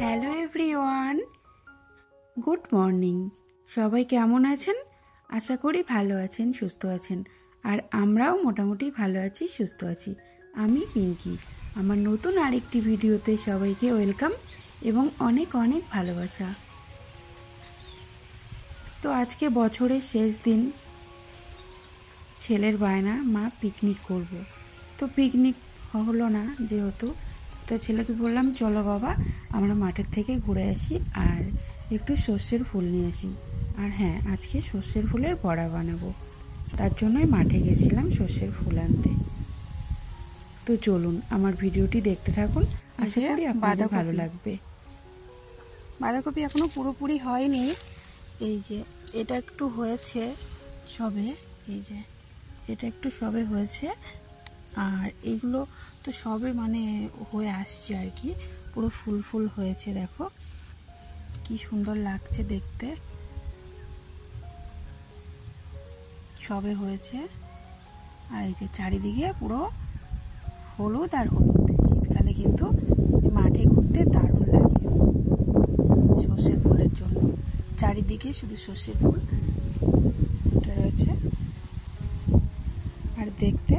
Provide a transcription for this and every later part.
Hello everyone, good morning. সবাই কেমন আছেন? আশা করি ভালো আছেন, সুস্থ আছেন। আর আমরাও মোটামুটি ভালো আছি, সুস্থ আছি। আমি পিঙ্কি। আমার নতুন আরেকটি ভিডিওতে সবাইকে ওয়েলকাম এবং অনেক অনেক ভালোবাসা। তো আজকে বছরের শেষ দিন, ছেলের বায়না মা পিকনিক করব। তো পিকনিক হলো না যেহেতু, তো ছেলেকে বললাম চলো বাবা আমরা মাঠের থেকে ঘুরে আসি আর একটু সর্ষের ফুল নিয়ে আসি। আর হ্যাঁ, আজকে সর্ষের ফুলের বড়া বানাবো, তার জন্যই মাঠে গেছিলাম সর্ষের ফুল আনতে। তো চলুন আমার ভিডিওটি দেখতে থাকুন, আশা করি আপনাদের ভালো লাগবে। বাঁধাকপি এখনো পুরোপুরি হয়নি, এই যে এটা একটু হয়েছে সবে, এই যে এটা একটু সবে হয়েছে, আর এইগুলো তো সবে মানে হয়ে আসছে আর কি, পুরো ফুল ফুল হয়েছে। দেখো কি সুন্দর লাগছে দেখতে, সবে হয়েছে। আর এই যে চারিদিকে পুরো হলুদ আর হলুদ। শীতকালে কিন্তু মাঠে ঘুরতে দারুণ লাগে সর্ষের ফুলের জন্য। চারিদিকে শুধু সর্ষের ফুল রয়েছে আর দেখতে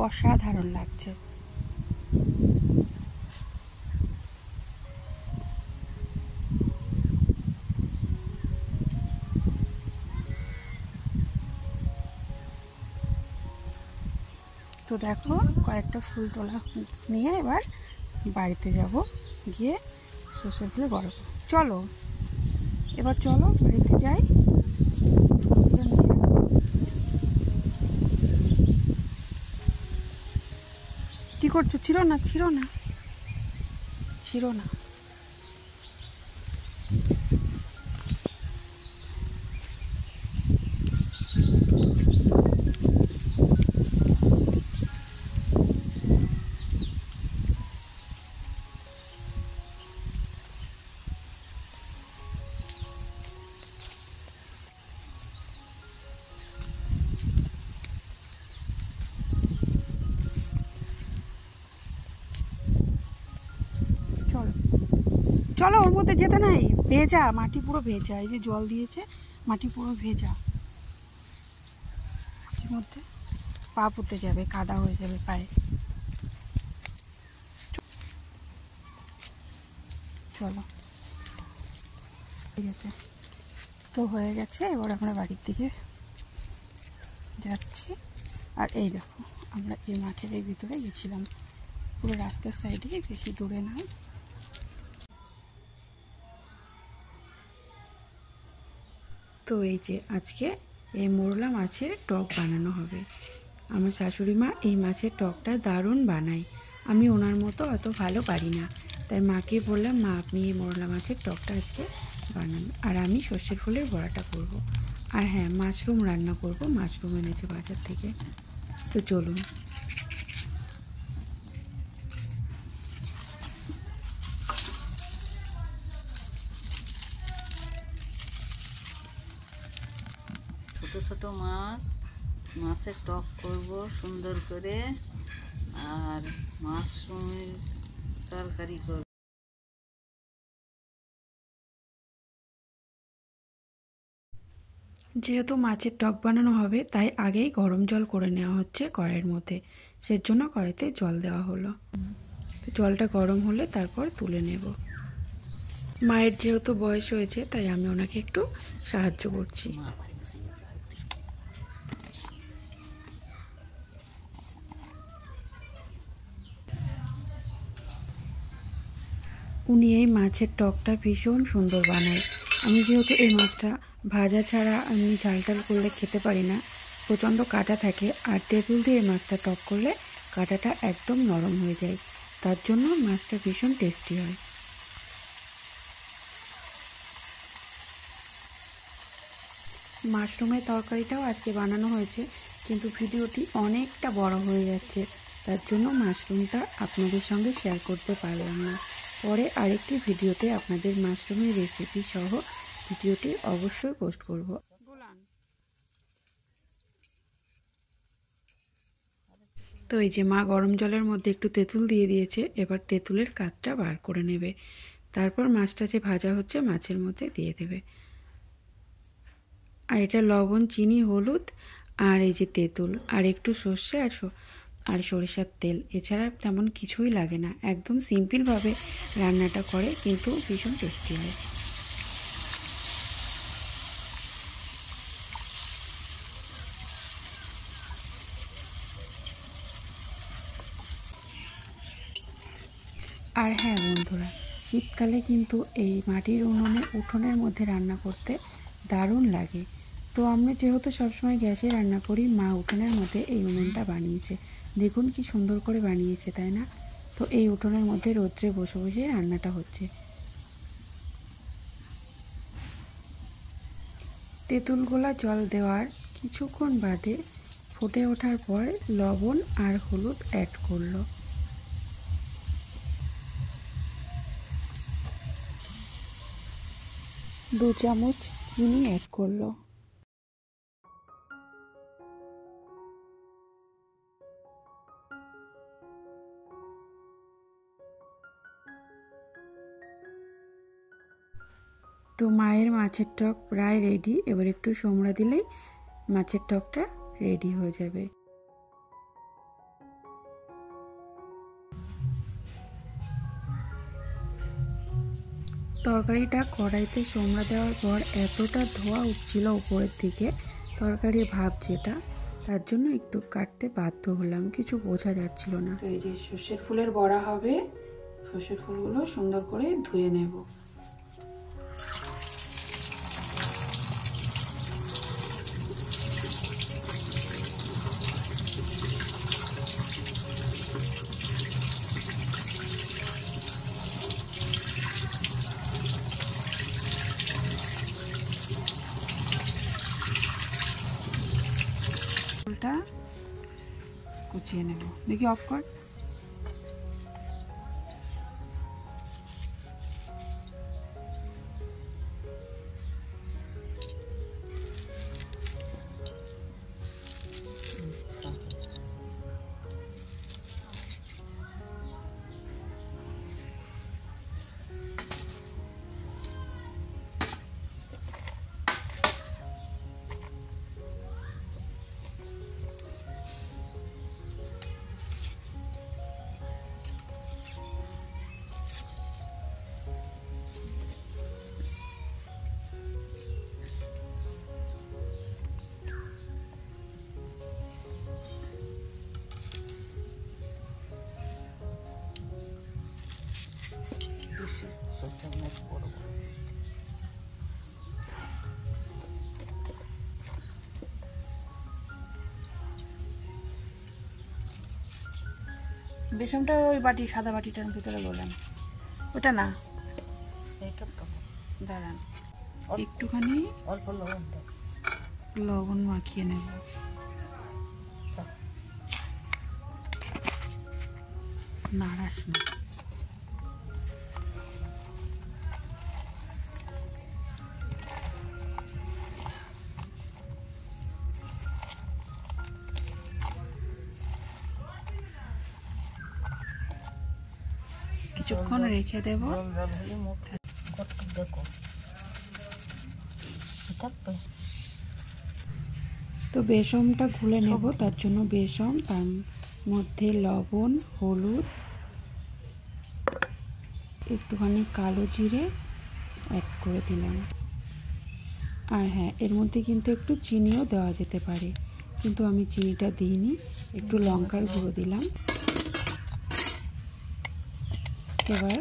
অসাধারণ লাগছে। তো দেখো কয়েকটা ফুল তোলা নিয়ে এবার বাড়িতে যাব, গিয়ে সর্ষের ফুলে বড় করব। চলো এবার চলো বাড়িতে যাই। কি করছো? ছিল না চলো ওর মধ্যে যেতে নাই, ভেজা মাটি, পুরো ভেজা। এই যে জল দিয়েছে, মাটি পুরো ভেজা, মাটির মধ্যে পা পুঁতে যাবে, কাদা হয়ে যাবে পায়ে। চলো ঠিক আছে, তো হয়ে গেছে। এবার আমরা বাড়ির দিকে যাচ্ছি। আর এই দেখো আমরা এই মাঠের এই ভিতরে গেছিলাম, পুরো রাস্তার সাইডে, বেশি দূরে নয়। তো এই যে আজকে এই মোরলা মাছের টক বানানো হবে। আমার শাশুড়ি মা এই মাছের টকটা দারুণ বানায়, আমি ওনার মতো অত ভালো পারি না। তাই মাকে বললাম মা আপনি এই মোরলা মাছের টকটা আজকে বানান, আর আমি সর্ষের ফুলের বড়াটা করব। আর হ্যাঁ, মাশরুম রান্না করব, মাশরুম এনেছে বাজার থেকে। তো চলুন। ছোট ছোট মাছের টক করব সুন্দর করে, আর মাশরুমের তরকারি করব। যেহেতু মাছের টক বানানো হবে তাই আগেই গরম জল করে নেওয়া হচ্ছে কড়াইয়ের মধ্যে, সেজন্য কড়াইতে জল দেওয়া হলো। তো জলটা গরম হলে তারপর তুলে নেব। মায়ের যেহেতু বয়স হয়েছে তাই আমি ওনাকে একটু সাহায্য করছি। উনি এই মাছের টকটা ভীষণ সুন্দর বানায়। আমি যেহেতু এই মাছটা ভাজা ছাড়া আমি ঝাল টাল করলে খেতে পারি না, প্রচণ্ড কাঁটা থাকে, আর তেঁতুল দিয়ে এই মাছটা টক করলে কাঁটাটা একদম নরম হয়ে যায়, তার জন্য মাছটা ভীষণ টেস্টি হয়। মাশরুমের তরকারিটাও আজকে বানানো হয়েছে, কিন্তু ভিডিওটি অনেকটা বড় হয়ে যাচ্ছে, তার জন্য মাশরুমটা আপনাদের সঙ্গে শেয়ার করতে পারলাম না। পরে আরেকটি ভিডিওতে আপনাদের মাশরুমের রেসিপি সহ ভিডিওটি অবশ্যই পোস্ট করব। তো এই যে মা গরম জলের মধ্যে একটু তেঁতুল দিয়ে দিয়েছে, এবার তেঁতুলের কাঠটা বার করে নেবে। তারপর মাছটা যে ভাজা হচ্ছে মাছের মধ্যে দিয়ে দেবে। আর এটা লবণ, চিনি, হলুদ আর এই যে তেঁতুল আর একটু সর্ষে আর সরিষার তেল, এছাড়া তেমন কিছুই লাগে না। একদম সিম্পলভাবে রান্নাটা করে, কিন্তু ভীষণ টেস্টি হয়। আর হ্যাঁ বন্ধুরা, শীতকালে কিন্তু এই মাটির উঠোনের মধ্যে রান্না করতে দারুণ লাগে। তো আমরা যেহেতু সবসময় গ্যাসে রান্না করি, মা উঠোনের মধ্যে এই উনুনটা বানিয়েছে। দেখুন কি সুন্দর করে বানিয়েছে, তাই না? তো এই উঠোনের মধ্যে রৌদ্রে বসে বসে রান্নাটা হচ্ছে। তেঁতুলগোলা জল দেওয়ার কিছুক্ষণ বাদে ফুটে ওঠার পর লবণ আর হলুদ অ্যাড করলো। 2 চামচ চিনি অ্যাড করলো। তো মায়ের মাছের টক প্রায় রেডি। এবার একটু সোমড়া দিলেই মাছের টকটা রেডি হয়ে যাবে। তরকারিটা কড়াইতে সোমড়া দেওয়ার পর এতটা ধোঁয়া উঠছিল উপরের দিকে, তরকারির ভাব যেটা, তার জন্য একটু কাটতে বাধ্য হলাম, কিছু বোঝা যাচ্ছিল না। তো এই যে সর্ষের ফুলের বড়া হবে, সর্ষের ফুলগুলো সুন্দর করে ধুয়ে নেব। ফুলটা কুচিয়ে নেব। দেখি অফ কর। বেসনটা ওই বাটি, সাদা বাটিটার ভিতরে বললাম, ওটা না, এইটা তো দাঁড়ান, একটুখানি অল্প লবণ দাও, লবণ মাখিয়ে নেব। নাড়াস না। কিছুক্ষণ রেখে দেব। তো বেসনটা গুলে নেব, তার জন্য বেসন, তার মধ্যে লবণ, হলুদ, একটুখানি কালো জিরে অ্যাড করে দিলাম। আর হ্যাঁ, এর মধ্যে কিন্তু একটু চিনিও দেওয়া যেতে পারে, কিন্তু আমি চিনিটা দিইনি। একটু লঙ্কার গুঁড়ো দিলাম। এবার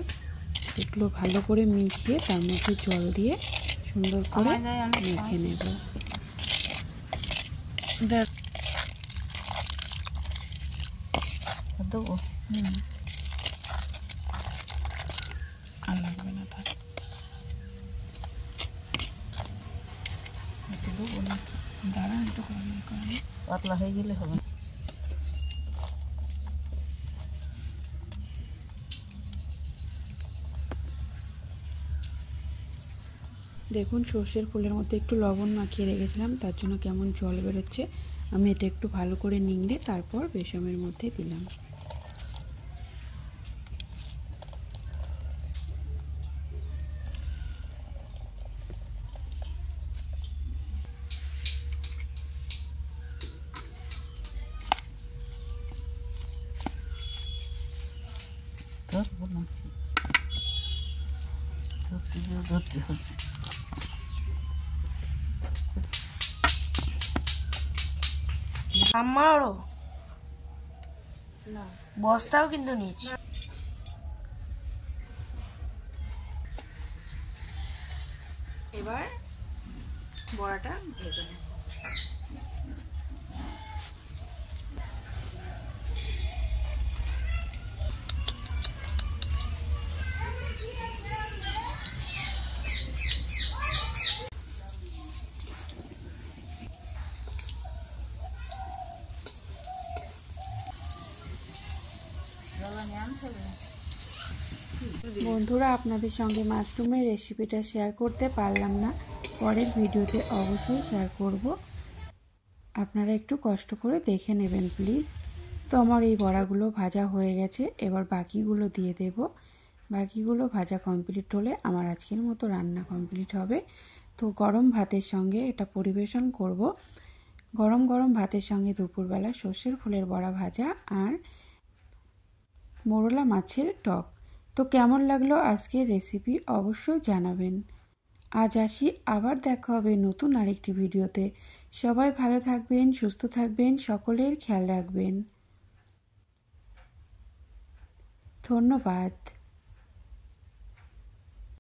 এগুলো ভালো করে মিশিয়ে তার মধ্যে জল দিয়ে সুন্দর করে মেখে নেব। দেবো আর লাগবে না, তার দাঁড়া একটু পাতলা হয়ে গেলে হবে। দেখুন, সর্ষের ফুলের মধ্যে একটু লবণ মাখিয়ে রেখেছিলাম, তার জন্য কেমন জল বেরোচ্ছে। আমি এটা একটু ভালো করে নিংড়ে তারপর বেসনের মধ্যে দিলাম। পারবো না, ধরতে হচ্ছে। আমারও বস্তাও কিন্তু নিয়েছি। এবার বড়াটা ভেজে নেব। বন্ধুরা, আপনাদের সঙ্গে মাশরুমের রেসিপিটা শেয়ার করতে পারলাম না, পরের ভিডিওতে অবশ্যই শেয়ার করব। আপনারা একটু কষ্ট করে দেখে নেবেন প্লিজ। তো আমার এই বড়াগুলো ভাজা হয়ে গেছে, এবার বাকিগুলো দিয়ে দেব। বাকিগুলো ভাজা কমপ্লিট হলে আমার আজকের মতো রান্না কমপ্লিট হবে। তো গরম ভাতের সঙ্গে এটা পরিবেশন করব। গরম গরম ভাতের সঙ্গে দুপুরবেলা সর্ষের ফুলের বড়া ভাজা আর মোরলা মাছের টক। তো কেমন লাগলো আজকের রেসিপি অবশ্যই জানাবেন। আজ আসি, আবার দেখা হবে নতুন আরেকটি ভিডিওতে। সবাই ভালো থাকবেন, সুস্থ থাকবেন, সকলের খেয়াল রাখবেন। ধন্যবাদ।